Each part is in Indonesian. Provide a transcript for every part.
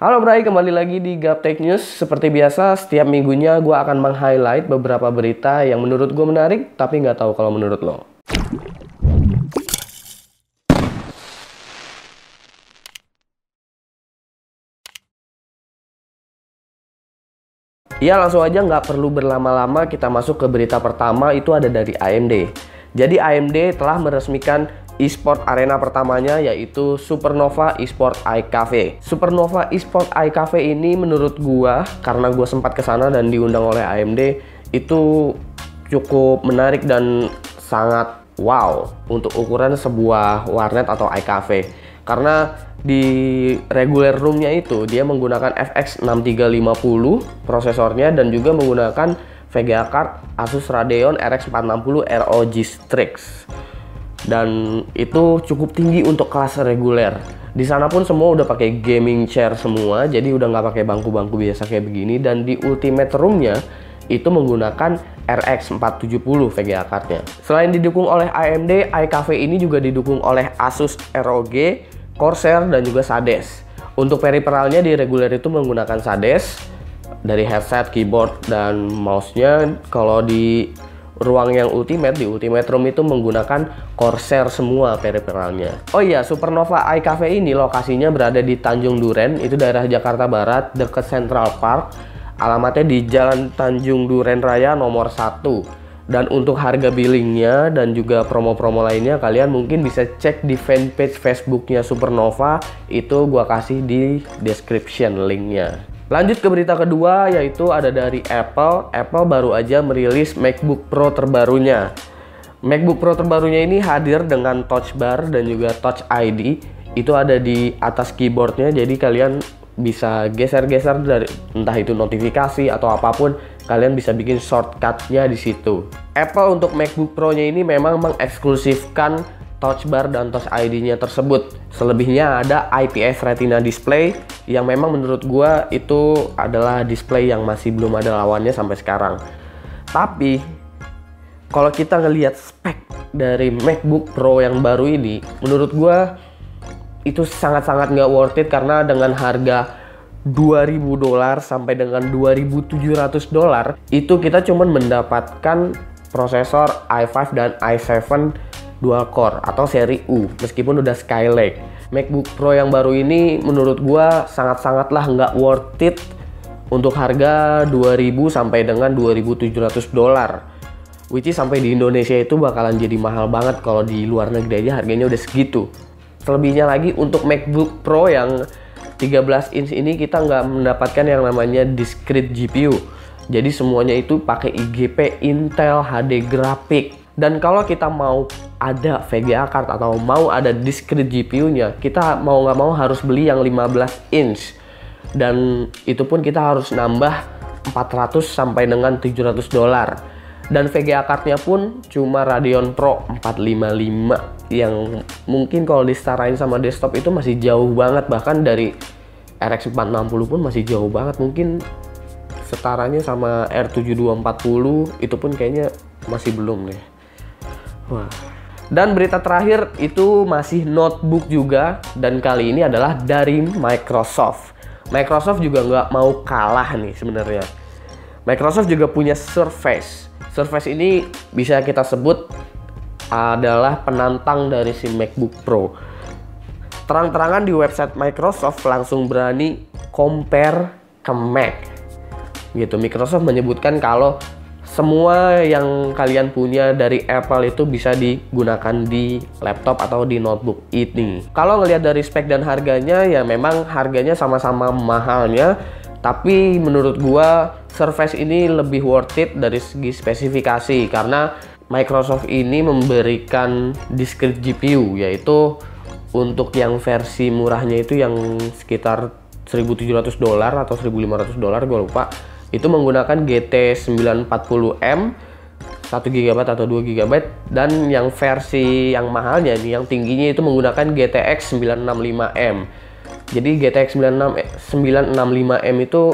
Halo Bray, kembali lagi di Gaptek News. Seperti biasa, setiap minggunya gue akan meng-highlight beberapa berita yang menurut gue menarik, tapi nggak tahu kalau menurut lo. Ya, langsung aja nggak perlu berlama-lama, kita masuk ke berita pertama. Itu ada dari AMD. Jadi AMD telah meresmikan e-sport arena pertamanya, yaitu Supernova Esport iCafe. Supernova Esport iCafe ini menurut gua, karena gua sempat kesana dan diundang oleh AMD, itu cukup menarik dan sangat wow untuk ukuran sebuah warnet atau iCafe. Karena di regular roomnya itu dia menggunakan FX 6350 prosesornya dan juga menggunakan VGA card Asus Radeon RX 460 ROG Strix. Dan itu cukup tinggi untuk kelas reguler. Di sana pun semua udah pakai gaming chair semua, jadi udah nggak pakai bangku-bangku biasa kayak begini. Dan di ultimate roomnya itu menggunakan RX 470 VGA cardnya. Selain didukung oleh AMD, iCafe ini juga didukung oleh Asus ROG, Corsair dan juga Sades. Untuk periperalnya di reguler itu menggunakan Sades dari headset, keyboard dan mouse-nya. Kalau di ruang yang ultimate, di ultimate room itu menggunakan Corsair semua periperalnya. Oh iya, Supernova iCafe ini lokasinya berada di Tanjung Duren, itu daerah Jakarta Barat, dekat Central Park. Alamatnya di Jalan Tanjung Duren Raya nomor 1. Dan untuk harga billingnya dan juga promo-promo lainnya, kalian mungkin bisa cek di fanpage Facebooknya Supernova. Itu gua kasih di description linknya. Lanjut ke berita kedua, yaitu ada dari Apple. Apple baru aja merilis MacBook Pro terbarunya. MacBook Pro terbarunya ini hadir dengan touch bar dan juga touch ID. Itu ada di atas keyboardnya, jadi kalian bisa geser-geser dari entah itu notifikasi atau apapun, kalian bisa bikin shortcutnya di situ. Apple untuk MacBook Pro-nya ini memang mengeksklusifkan touch bar dan touch ID-nya tersebut. Selebihnya ada IPS Retina display yang memang menurut gua itu adalah display yang masih belum ada lawannya sampai sekarang. Tapi kalau kita ngelihat spek dari MacBook Pro yang baru ini, menurut gua itu sangat-sangat nggak worth it, karena dengan harga $2.000 sampai dengan $2.700 itu kita cuman mendapatkan prosesor i5 dan i7 dual core atau seri U, meskipun udah Skylake. MacBook Pro yang baru ini menurut gua sangat-sangatlah nggak worth it untuk harga 2.000 sampai dengan $2.700, which is sampai di Indonesia itu bakalan jadi mahal banget. Kalau di luar negeri aja harganya udah segitu. Selebihnya lagi untuk MacBook Pro yang 13 inch ini kita nggak mendapatkan yang namanya discrete GPU. Jadi semuanya itu pakai IGP Intel HD grafik. Dan kalau kita mau ada VGA card atau mau ada discrete GPU-nya, kita mau nggak mau harus beli yang 15 inch. Dan itu pun kita harus nambah $400 sampai dengan $700. Dan VGA card-nya pun cuma Radeon Pro 455 yang mungkin kalau disetarain sama desktop itu masih jauh banget. Bahkan dari RX 460 pun masih jauh banget. Mungkin setaranya sama R7240 itu pun kayaknya masih belum deh. Wah. Dan berita terakhir itu masih notebook juga, dan kali ini adalah dari Microsoft. Microsoft juga nggak mau kalah nih sebenarnya. Microsoft juga punya Surface. Surface ini bisa kita sebut adalah penantang dari si MacBook Pro. Terang-terangan di website Microsoft langsung berani compare ke Mac. Gitu, Microsoft menyebutkan kalau semua yang kalian punya dari Apple itu bisa digunakan di laptop atau di notebook ini. Kalau ngelihat dari spek dan harganya, ya memang harganya sama-sama mahalnya. Tapi menurut gua Surface ini lebih worth it dari segi spesifikasi, karena Microsoft ini memberikan discrete GPU, yaitu untuk yang versi murahnya itu yang sekitar $1.700 atau $1.500, gue lupa. Itu menggunakan GT 940M 1GB atau 2GB, dan yang versi yang mahalnya nih, yang tingginya itu menggunakan GTX 965M. Jadi GTX 965M itu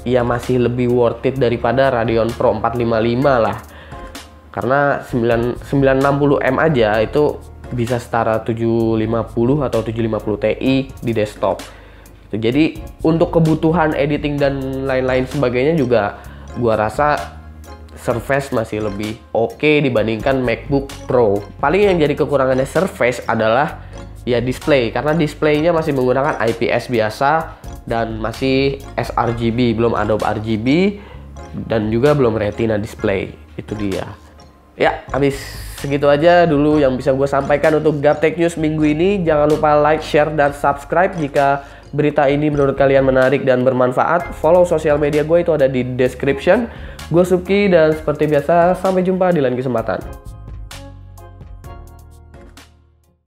ya masih lebih worth it daripada Radeon Pro 455 lah. Karena 960M aja itu bisa setara 750 atau 750 Ti di desktop. Jadi untuk kebutuhan editing dan lain-lain sebagainya juga gua rasa Surface masih lebih oke dibandingkan MacBook Pro. Paling yang jadi kekurangannya Surface adalah ya display, karena displaynya masih menggunakan IPS biasa dan masih sRGB, belum Adobe RGB dan juga belum Retina display. Itu dia. Ya, habis segitu aja dulu yang bisa gue sampaikan untuk Gaptek News minggu ini. Jangan lupa like, share, dan subscribe jika berita ini menurut kalian menarik dan bermanfaat. Follow sosial media gue, itu ada di description. Gue Subki, dan seperti biasa sampai jumpa di lain kesempatan.